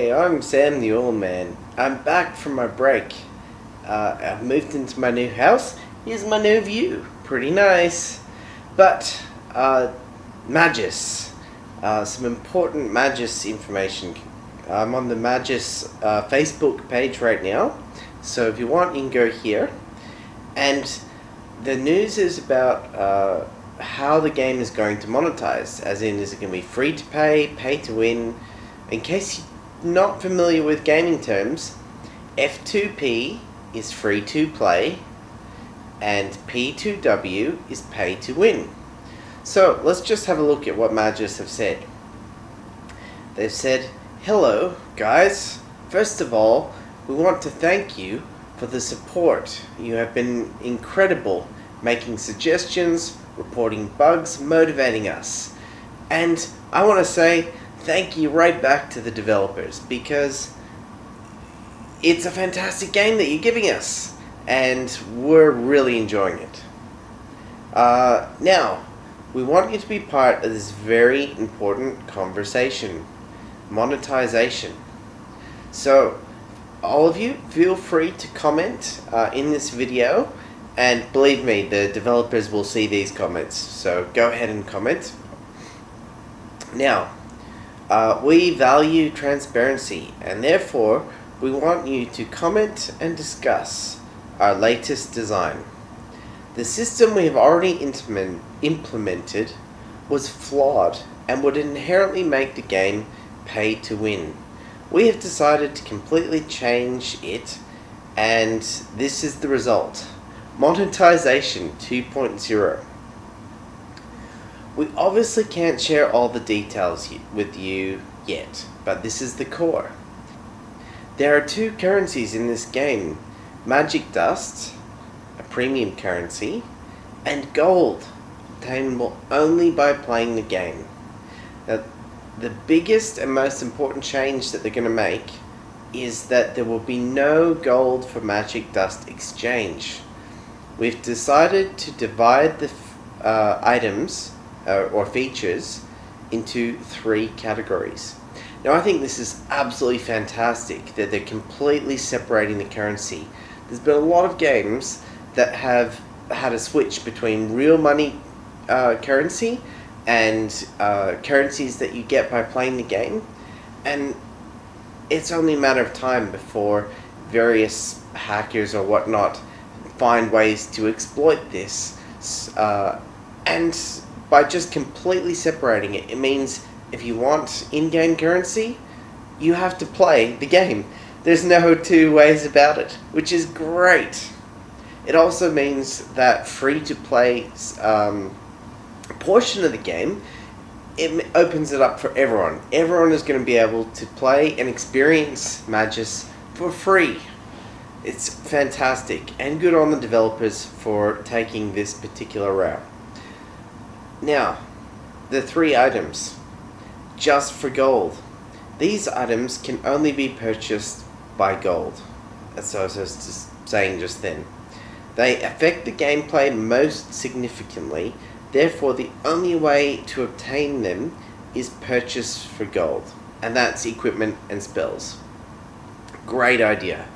Hey, I'm Sam the Oil Man. I'm back from my break. I've moved into my new house. Here's my new view. Pretty nice. But, Maguss. Some important Maguss information. I'm on the Maguss Facebook page right now. So if you want, you can go here. And the news is about how the game is going to monetize. As in, is it going to be free to pay, pay to win? In case you're not familiar with gaming terms, F2P is free to play and P2W is pay to win. So let's just have a look at what Maguss have said. They've said, hello guys, first of all we want to thank you for the support. You have been incredible, making suggestions, reporting bugs, motivating us. And I want to say thank you right back to the developers, because it's a fantastic game that you're giving us and we're really enjoying it. Now, we want you to be part of this very important conversation, monetization. So, all of you, feel free to comment in this video, and believe me, the developers will see these comments, so go ahead and comment. Now, we value transparency, and therefore we want you to comment and discuss our latest design. The system we have already implemented was flawed and would inherently make the game pay to win. We have decided to completely change it, and this is the result. Monetization 2.0. We obviously can't share all the details with you yet, but this is the core. There are two currencies in this game: magic dust, a premium currency, and gold, obtainable only by playing the game. Now, the biggest and most important change that they're going to make is that there will be no gold for magic dust exchange. We've decided to divide the items or features into three categories. Now, I think this is absolutely fantastic that they're completely separating the currency. There's been a lot of games that have had a switch between real money currency and currencies that you get by playing the game, and it's only a matter of time before various hackers or whatnot find ways to exploit this. And by just completely separating it, it means if you want in-game currency, you have to play the game. There's no two ways about it, which is great. It also means that free-to-play portion of the game, it opens it up for everyone. Everyone is going to be able to play and experience Maguss for free. It's fantastic, and good on the developers for taking this particular route. Now, the three items, just for gold. These items can only be purchased by gold, as I was just saying just then. They affect the gameplay most significantly, therefore the only way to obtain them is purchase for gold, and that's equipment and spells. Great idea.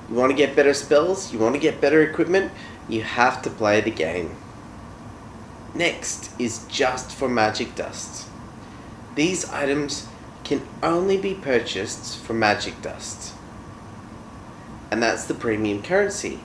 You want to get better spells, you want to get better equipment, you have to play the game. Next is just for magic dust. These items can only be purchased for magic dust, and that's the premium currency.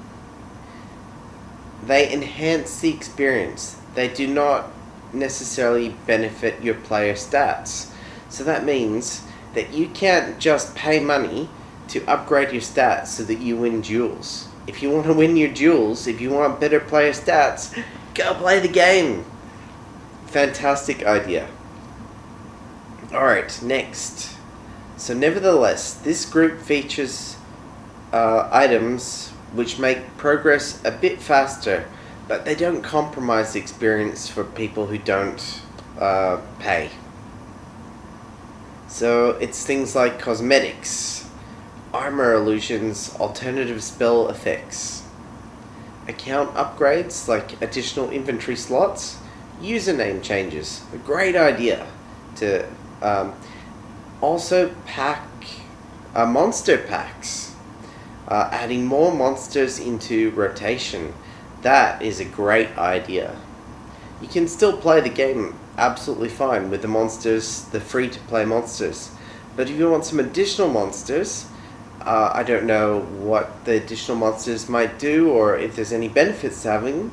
They enhance the experience. They do not necessarily benefit your player stats. So that means that you can't just pay money to upgrade your stats so that you win duels. If you want to win your duels, if you want better player stats, go play the game. Fantastic idea. Alright, next. So nevertheless, this group features items which make progress a bit faster, but they don't compromise the experience for people who don't pay. So it's things like cosmetics, armor illusions, alternative spell effects, account upgrades like additional inventory slots, username changes. A great idea to also pack monster packs. Adding more monsters into rotation. That is a great idea. You can still play the game absolutely fine with the monsters, the free-to-play monsters. But if you want some additional monsters, I don't know what the additional monsters might do or if there's any benefits to having them.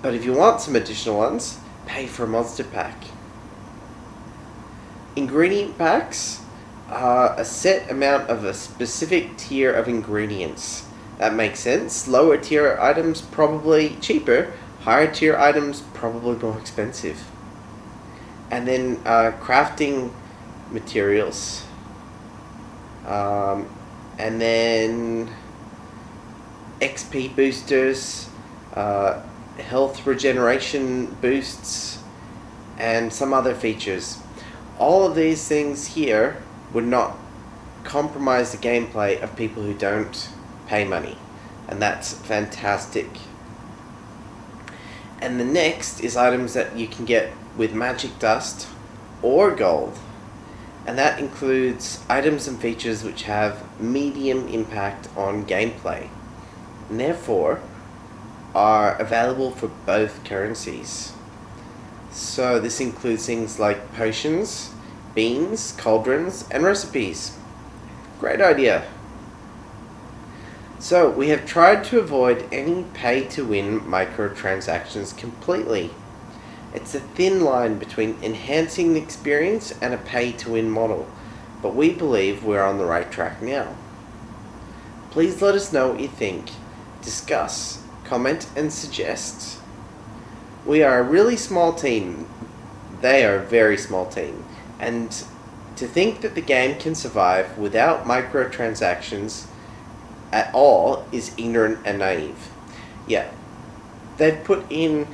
But if you want some additional ones, pay for a monster pack. Ingredient packs are a set amount of a specific tier of ingredients. That makes sense. Lower tier items probably cheaper, higher tier items probably more expensive. And then crafting materials. And then XP boosters, health regeneration boosts, and some other features. All of these things here would not compromise the gameplay of people who don't pay money, and that's fantastic. And the next is items that you can get with magic dust or gold, and that includes items and features which have medium impact on gameplay, and therefore are available for both currencies. So this includes things like potions, beans, cauldrons, and recipes. Great idea. So we have tried to avoid any pay-to-win microtransactions completely. It's a thin line between enhancing the experience and a pay-to-win model, but we believe we're on the right track now. Please let us know what you think. Discuss, comment, and suggest. We are a really small team. They are a very small team. And to think that the game can survive without microtransactions at all is ignorant and naive. Yeah, they've put in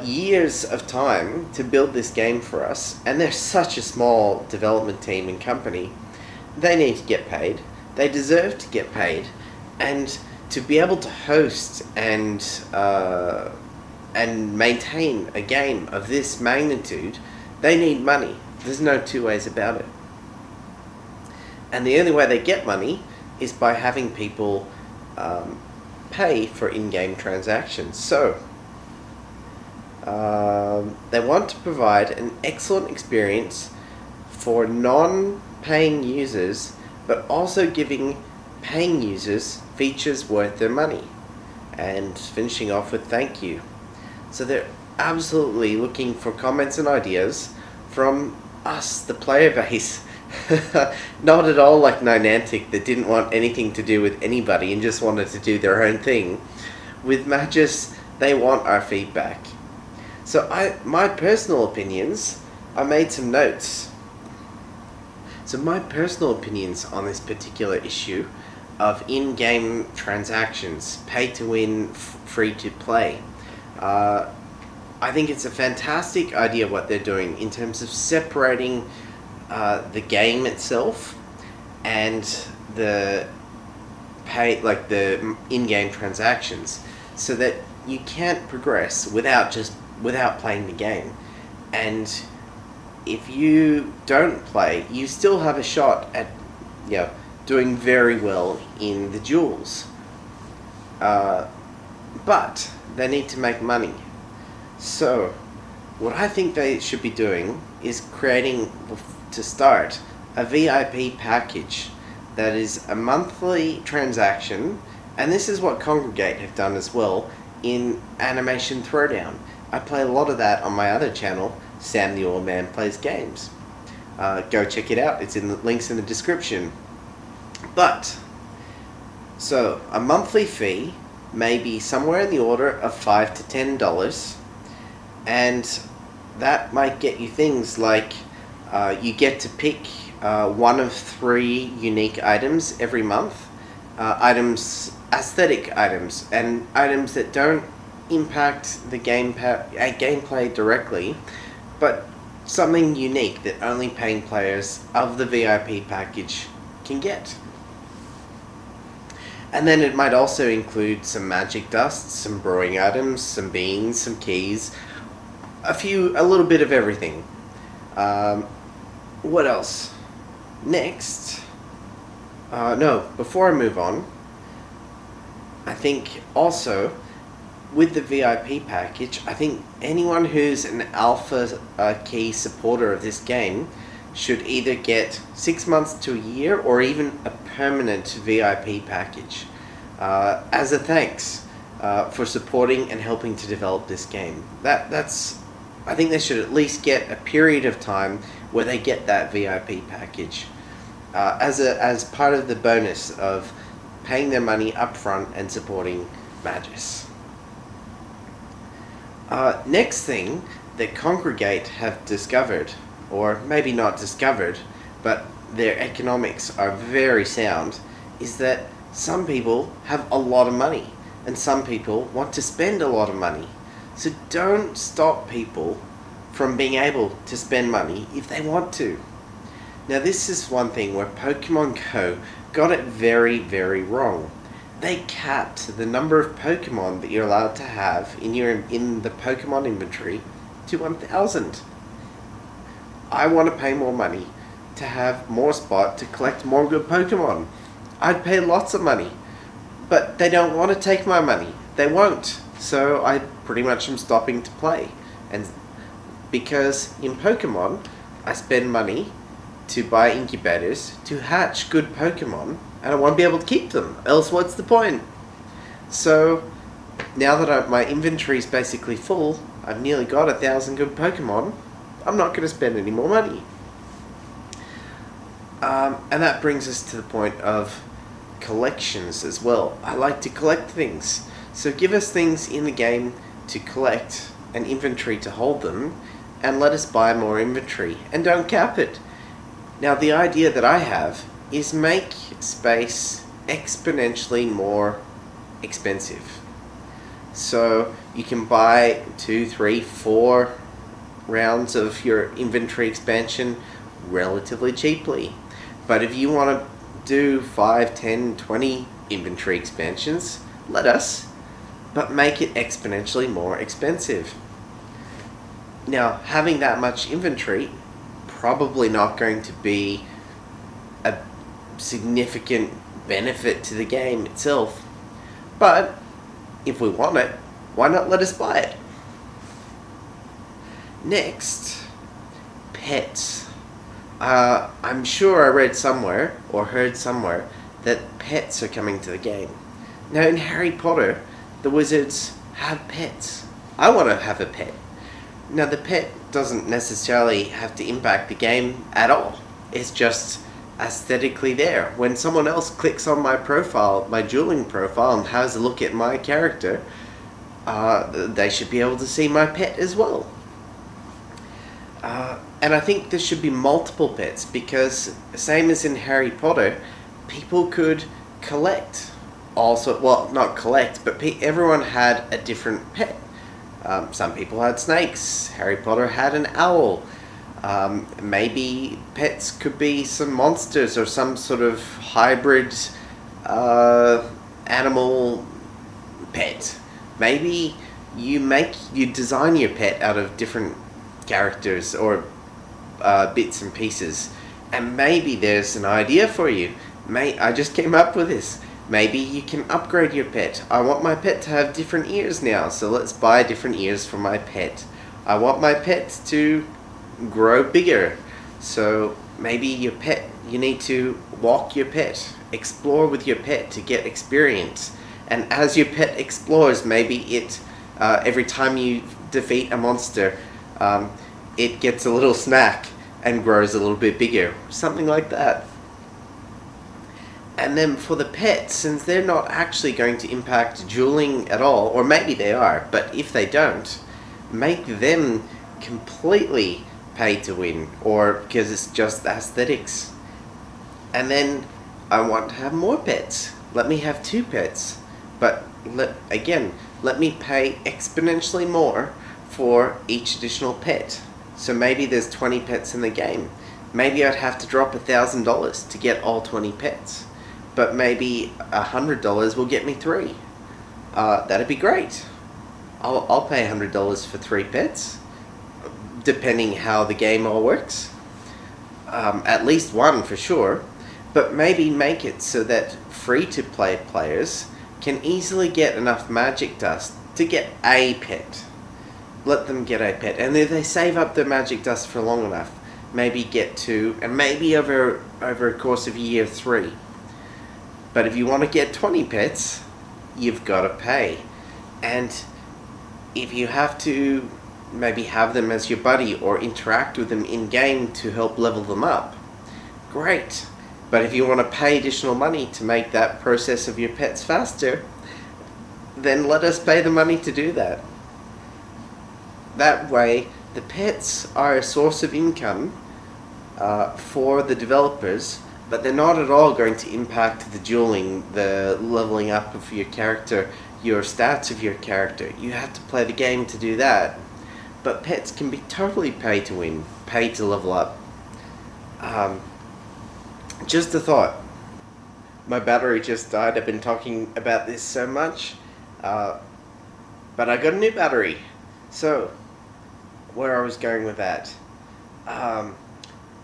years of time to build this game for us, and they're such a small development team and company. They need to get paid. They deserve to get paid, and to be able to host and maintain a game of this magnitude, they need money. There's no two ways about it. And the only way they get money is by having people pay for in-game transactions. So they want to provide an excellent experience for non-paying users, but also giving paying users features worth their money, and finishing off with thank you. So they're absolutely looking for comments and ideas from us, the player base. Not at all like Niantic, that didn't want anything to do with anybody and just wanted to do their own thing. With Maguss, they want our feedback. So my personal opinions, I made some notes. So my personal opinions on this particular issue of in-game transactions, pay to win, free to play. I think it's a fantastic idea what they're doing in terms of separating the game itself and the the in-game transactions, so that you can't progress without playing the game. And if you don't play, you still have a shot at doing very well in the duels. But they need to make money. So what I think they should be doing is creating, to start, a VIP package that is a monthly transaction, and this is what Congregate have done as well in Animation Throwdown. I play a lot of that on my other channel, SamTheOilMan Plays Games. Go check it out, it's in the links in the description. But, so a monthly fee may be somewhere in the order of $5 to $10, and that might get you things like you get to pick one of 3 unique items every month, aesthetic items, and items that don't impact the gameplay directly, but something unique that only paying players of the VIP package can get. And then it might also include some magic dust, some brewing items, some beans, some keys, a little bit of everything. What else? Next, No, before I move on, I think also with the VIP package, I think anyone who's an alpha key supporter of this game should either get 6 months to a year or even a permanent VIP package as a thanks for supporting and helping to develop this game. I think they should at least get a period of time where they get that VIP package as part of the bonus of paying their money up front and supporting Maguss. Next thing that Congregate have discovered, or maybe not discovered, but their economics are very sound, is that some people have a lot of money and some people want to spend a lot of money. So don't stop people from being able to spend money if they want to. Now this is one thing where Pokemon Go got it very, very wrong. They capped the number of Pokemon that you're allowed to have in the Pokemon inventory to 1,000. I want to pay more money to have more spot to collect more good Pokemon. I'd pay lots of money, but they don't want to take my money. They won't. So I pretty much am stopping to play. And because in Pokemon, I spend money to buy incubators to hatch good Pokemon, and I won't be able to keep them. Else what's the point? So now that my inventory is basically full, I've nearly got 1,000 good Pokemon, I'm not going to spend any more money. And that brings us to the point of collections as well. I like to collect things. So give us things in the game to collect, an inventory to hold them, and let us buy more inventory. And don't cap it. Now the idea that I have is make space exponentially more expensive. So you can buy 2, 3, 4 rounds of your inventory expansion relatively cheaply. But if you want to do 5, 10, 20 inventory expansions, let us, but make it exponentially more expensive. Now, having that much inventory, probably not going to be a significant benefit to the game itself. But if we want it, why not let us buy it? Next, pets. I'm sure I read somewhere or heard somewhere that pets are coming to the game. Now in Harry Potter, the wizards have pets. I want to have a pet. Now the pet doesn't necessarily have to impact the game at all. It's just aesthetically there. When someone else clicks on my profile, my dueling profile, and has a look at my character, they should be able to see my pet as well. And I think there should be multiple pets, because same as in Harry Potter, people could collect also, well, not collect, but everyone had a different pet. Some people had snakes. Harry Potter had an owl. Maybe pets could be some monsters or some sort of hybrid animal pet. Maybe you design your pet out of different characters or bits and pieces, and maybe there's an idea for you. I just came up with this. Maybe you can upgrade your pet. I want my pet to have different ears now, so let's buy different ears for my pet. I want my pet to grow bigger, so maybe your pet, you need to walk your pet, explore with your pet to get experience. And as your pet explores, maybe it every time you defeat a monster, it gets a little snack and grows a little bit bigger, something like that. And then for the pets, since they're not actually going to impact dueling at all, or maybe they are, but if they don't, make them completely pay to win, or because it's just aesthetics. And then I want to have more pets. Let me have 2 pets, but let me pay exponentially more for each additional pet. So maybe there's 20 pets in the game. Maybe I'd have to drop $1,000 to get all 20 pets. But maybe $100 will get me 3. That'd be great. I'll pay $100 for 3 pets, depending how the game all works. At least 1 for sure. But maybe make it so that free-to-play players can easily get enough magic dust to get a pet. Let them get a pet, and if they save up the magic dust for long enough, maybe get 2, and maybe over a course of year 3. But if you want to get 20 pets, you've got to pay. And if you have to maybe have them as your buddy or interact with them in-game to help level them up, great. But if you want to pay additional money to make that process of your pets faster, then let us pay the money to do that. That way, the pets are a source of income for the developers, but they're not at all going to impact the dueling, the leveling up of your character, your stats of your character. You have to play the game to do that. But pets can be totally pay to win, pay to level up. Just a thought. My battery just died. I've been talking about this so much. But I got a new battery. So, where I was going with that.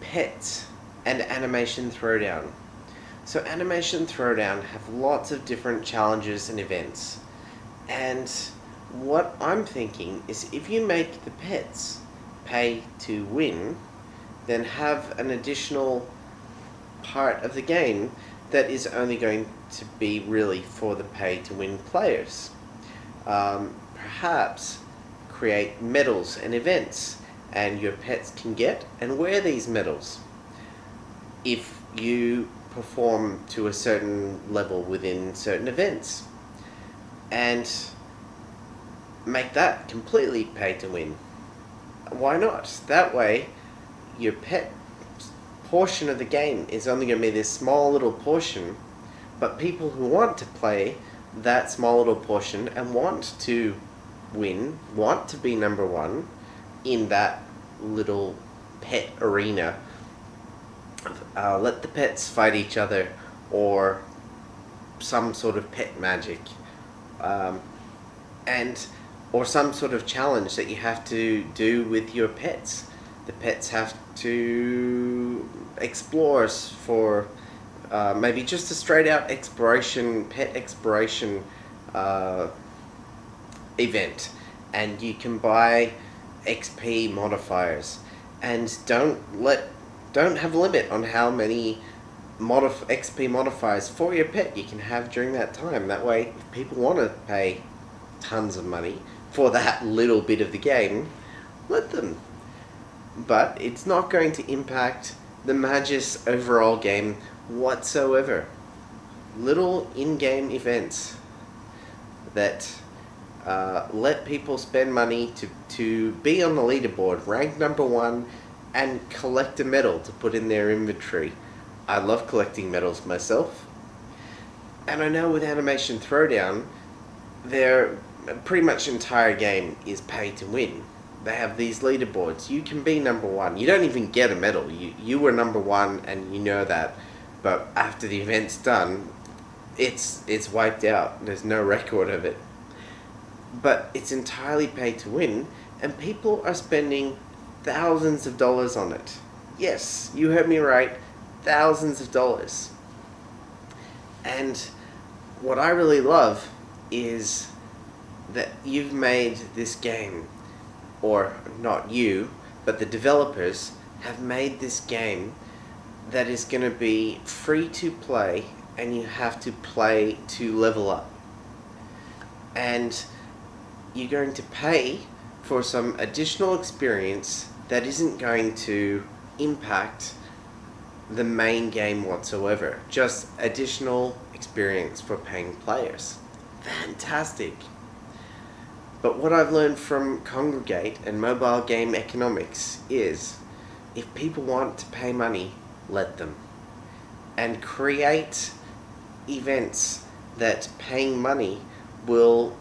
Pets and Animation Throwdown. So Animation Throwdown have lots of different challenges and events. And what I'm thinking is if you make the pets pay to win, then have an additional part of the game that is only going to be really for the pay to win players. Perhaps create medals and events, and your pets can get and wear these medals if you perform to a certain level within certain events, and make that completely pay to win. Why not? That way your pet portion of the game is only going to be this small little portion, but people who want to play that small little portion and want to win, want to be number 1 in that little pet arena, let the pets fight each other, or some sort of pet magic, or some sort of challenge that you have to do with your pets. The pets have to explore for maybe just a straight out exploration, pet exploration event, and you can buy XP modifiers, and don't have a limit on how many XP modifiers for your pet you can have during that time. That way, if people want to pay tons of money for that little bit of the game, let them. But it's not going to impact the Maguss overall game whatsoever. Little in-game events that let people spend money to be on the leaderboard, rank number 1, and collect a medal to put in their inventory. I love collecting medals myself. And I know with Animation Throwdown, their pretty much entire game is pay to win. They have these leaderboards. You can be number 1. You don't even get a medal. You were number 1 and you know that. But after the event's done, it's wiped out. There's no record of it. But it's entirely pay to win, and people are spending thousands of dollars on it. Yes, you heard me right, thousands of dollars. And what I really love is that you've made this game, or not you, but the developers have made this game that is going to be free to play, and you have to play to level up. And you're going to pay for some additional experience that isn't going to impact the main game whatsoever. Just additional experience for paying players. Fantastic. But what I've learned from Congregate and mobile game economics is, if people want to pay money, let them. And create events that paying money will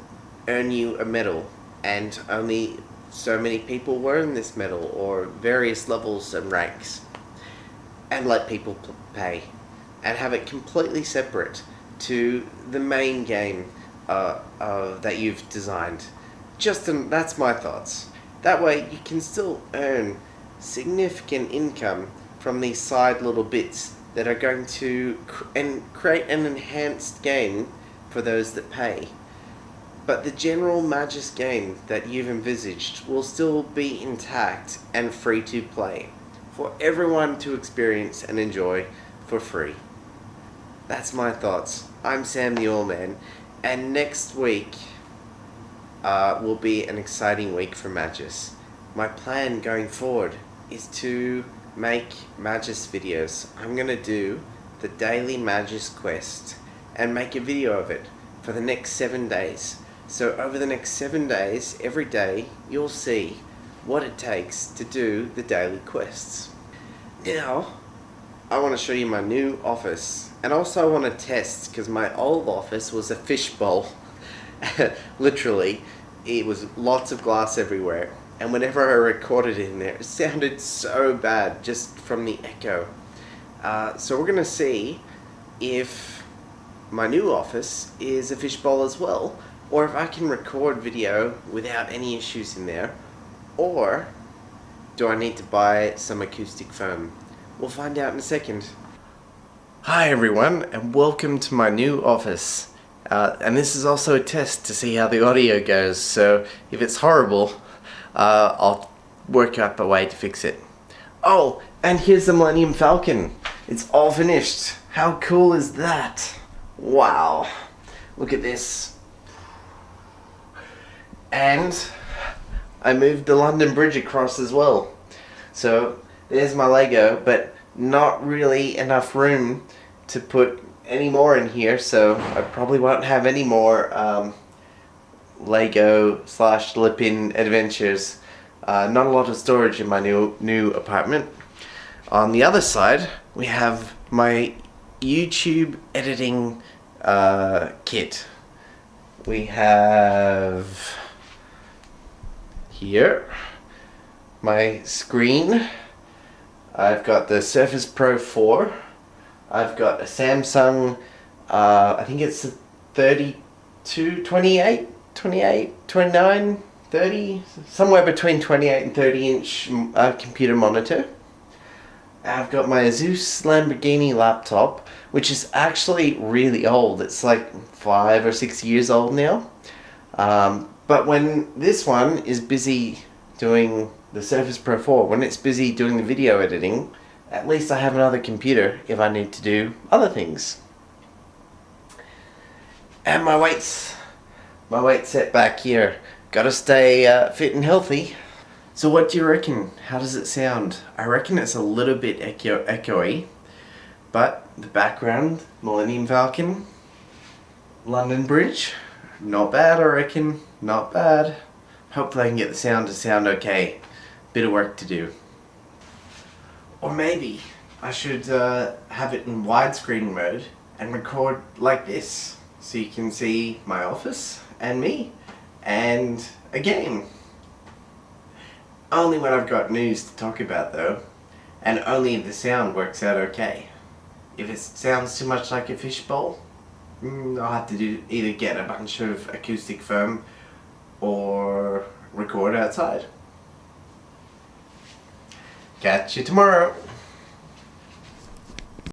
earn you a medal, and only so many people will earn this medal, or various levels and ranks, and let people pay, and have it completely separate to the main game that you've designed. That's my thoughts. That way you can still earn significant income from these side little bits that are going to create an enhanced game for those that pay. But the general Maguss game that you've envisaged will still be intact and free to play for everyone to experience and enjoy for free. That's my thoughts. I'm SamTheOilMan, and next week will be an exciting week for Maguss. My plan going forward is to make Maguss videos. I'm going to do the daily Maguss quest and make a video of it for the next 7 days. So over the next 7 days, every day, you'll see what it takes to do the daily quests. Now, I want to show you my new office, and also I want to test, because my old office was a fishbowl. Literally, it was lots of glass everywhere, and whenever I recorded in there, it sounded so bad just from the echo. So we're going to see if my new office is a fishbowl as well, or if I can record video without any issues in there, or do I need to buy some acoustic foam? We'll find out in a second. Hi everyone, and welcome to my new office. And this is also a test to see how the audio goes, so if it's horrible, I'll work up a way to fix it. Oh, and here's the Millennium Falcon. It's all finished. How cool is that? Wow. Look at this. And I moved the London Bridge across as well. So there's my Lego, but not really enough room to put any more in here, so I probably won't have any more Lego / lip-in adventures. Not a lot of storage in my new apartment. On the other side, we have my YouTube editing kit. We have here my screen. I've got the Surface Pro 4. I've got a Samsung, I think it's a 32, 28, 29, 30, somewhere between 28 and 30 inch computer monitor. I've got my Asus Lamborghini laptop, which is actually really old. It's like 5 or 6 years old now. But when this one is busy doing the Surface Pro 4, when it's busy doing the video editing, at least I have another computer if I need to do other things. And my weights set back here. Gotta stay fit and healthy. So what do you reckon? How does it sound? I reckon it's a little bit echoey, but the background, Millennium Falcon, London Bridge, not bad I reckon, not bad. Hopefully I can get the sound to sound okay. Bit of work to do. Or maybe I should have it in widescreen mode and record like this, so you can see my office and me and a game. Only when I've got news to talk about though, and only if the sound works out okay. If it sounds too much like a fishbowl, I'll have to either get a bunch of acoustic foam or record outside. Catch you tomorrow.